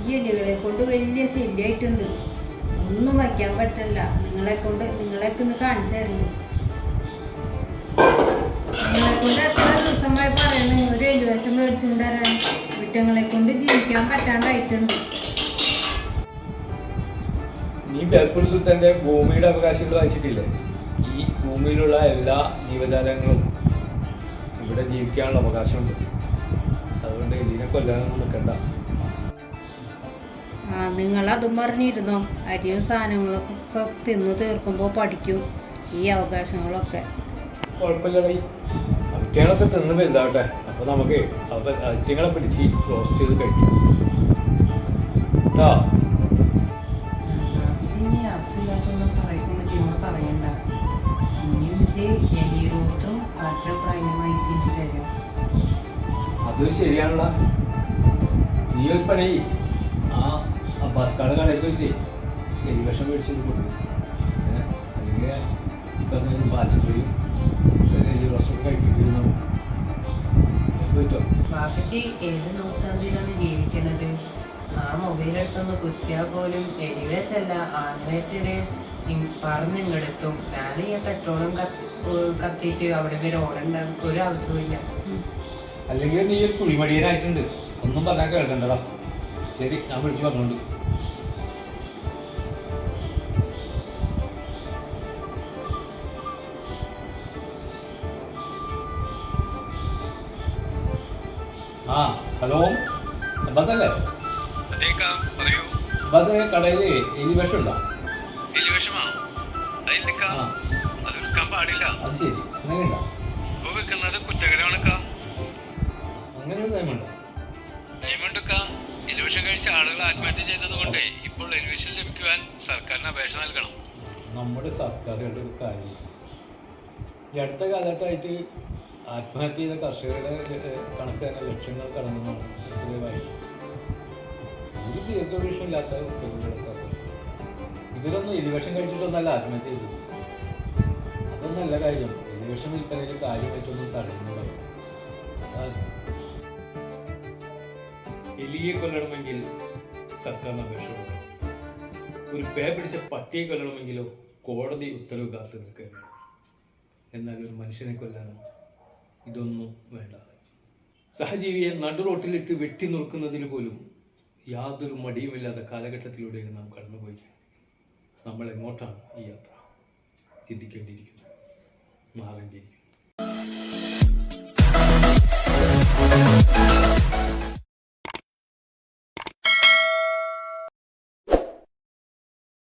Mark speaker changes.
Speaker 1: ഈ എലികളെ കൊണ്ട് വലിയ ശല്യമായിട്ടുണ്ട്. ഒന്നും വയ്ക്കാൻ പറ്റില്ല. നിങ്ങളെയൊക്കെ ഒന്ന് കാണിച്ചു തരുന്നു. നിങ്ങളെക്കൊണ്ട് എത്ര ദിവസമായി പറയുന്നത് ഒരു എലിവേഷം മേടിച്ചുകൊണ്ട് വരാൻ. വിറ്റങ്ങളെ കൊണ്ട് ജീവിക്കാൻ പറ്റാണ്ടായിട്ടുണ്ട്.
Speaker 2: നീ ബേപ്പൂർ സുൽത്താന്റെ ഭൂമിയുടെ അവകാശങ്ങൾ വായിച്ചിട്ടില്ലേ? ഈ ഭൂമിയിലുള്ള എല്ലാ ജീവജാലങ്ങളും ഇവിടെ ജീവിക്കാനുള്ള അവകാശമുണ്ട്. അതുകൊണ്ട് എലിനെ കൊല്ലാനൊന്നും നിൽക്കണ്ട.
Speaker 1: നിങ്ങളതും പറഞ്ഞിരുന്നോ? അരിയും സാധനങ്ങളൊക്കെ തിന്നു തീർക്കുമ്പോൾ പഠിക്കും ഈ അവകാശങ്ങളൊക്കെ.
Speaker 2: കുഴപ്പമില്ലടേ, അവറ്റങ്ങളൊക്കെ തിന്ന് വലുതാവട്ടെ. അപ്പോൾ നമുക്ക് അവറ്റങ്ങളെ പിടിച്ച് റോസ്റ്റ് ചെയ്ത് കഴിക്കാം കേട്ടോ. അത് ശരിയാണല്ലോ. നീ ഒരു പണി ആ അബ്ബാസ്കാട് കടയിൽ പോയിട്ട് എലിവിഷം മേടിച്ചത് കൊടുക്കും. അല്ലെങ്കിൽ ഈ പറഞ്ഞ പാറ്റ് ഫ്രീയും എലി റോസ്റ്റൊക്കെ കഴിച്ചിട്ടിരുന്നു പോയിട്ടോ.
Speaker 3: ബാപ്പയ്ക്ക് ഏത് നൂറ്റാണ്ടിലാണ് ജീവിക്കണത്? ആ മൊബൈൽ എടുത്തൊന്ന് കുത്തിയാൽ പോലും എലിവേറ്റല്ല ആനവേറ്റരെ പറഞ്ഞിങ്ങെടുത്തും. ഞാൻ ഈ പെട്രോളും കത്തിയിട്ട് അവിടെ വരെ ഓടേണ്ട ഒരു ആവശ്യമില്ല.
Speaker 2: അല്ലെങ്കിൽ നീ ഒരു കുഴിമടിയനായിട്ടുണ്ട്. ഒന്നും പറഞ്ഞാൽ കേൾക്കണ്ടടാ. ശരി, ഞാൻ വിളിച്ചു പറഞ്ഞോണ്ട്. ആ ഹലോ, അബ്ബാസല്ലേ? അബ്ബാസ്, കടയിൽ എലിവിഷം ഉണ്ടോ? അത് ശരി, അങ്ങനെയുണ്ടോ? അങ്ങനെ ഒരു നിയമമുണ്ടോ?
Speaker 4: എലിവിഷൻ കഴിച്ച ആളുകൾ ആത്മഹത്യ ചെയ്തതുകൊണ്ട് ഇപ്പോൾ എലിവിഷൻ ലഭിക്കുവാൻ സർക്കാരിന് അപേക്ഷ നൽകണം.
Speaker 2: നമ്മുടെ സർക്കാരുകളുടെ ഒരു കാര്യം ഈ അടുത്ത കാലത്തായിട്ട് ആത്മഹത്യ ചെയ്ത കർഷകരുടെ കണക്ക് തന്നെ ലക്ഷങ്ങൾ കടന്നതാണ് വായിച്ചത്. ഒരു ദീർഘവീക്ഷമില്ലാത്ത ഉത്തരവുകളൊക്കെ ഇതിലൊന്നും എലിവിഷം കഴിച്ചിട്ടൊന്നല്ല ആത്മഹത്യ ചെയ്തത്. അതൊന്നല്ല കാര്യം. എലിവിഷം വിൽപ്പനയിൽ കാര്യമായിട്ടൊന്നും തടയുന്നതല്ല. എലിയെ കൊല്ലണമെങ്കിൽ സർക്കാരിന് അപേക്ഷ കൊടുക്കണം. ഒരു പേ പിടിച്ച പട്ടിയെ കൊല്ലണമെങ്കിലോ കോടതി ഉത്തരവ് കാത്തു നിൽക്കുകയാണ്. എന്നാൽ ഒരു മനുഷ്യനെ കൊല്ലാനോ ഇതൊന്നും വേണ്ട. സഹജീവിയെ നടു റോട്ടിലിട്ട് വെട്ടി നുറുക്കുന്നതിന് പോലും യാതൊരു മടിയുമില്ലാത്ത കാലഘട്ടത്തിലൂടെയാണ് നാം കടന്നുപോയി. നമ്മൾ എങ്ങോട്ടാണ് ഈ യാത്ര? ചിന്തിക്കേണ്ടിയിരിക്കുന്നു, മാറേണ്ടിയിരിക്കുന്നു.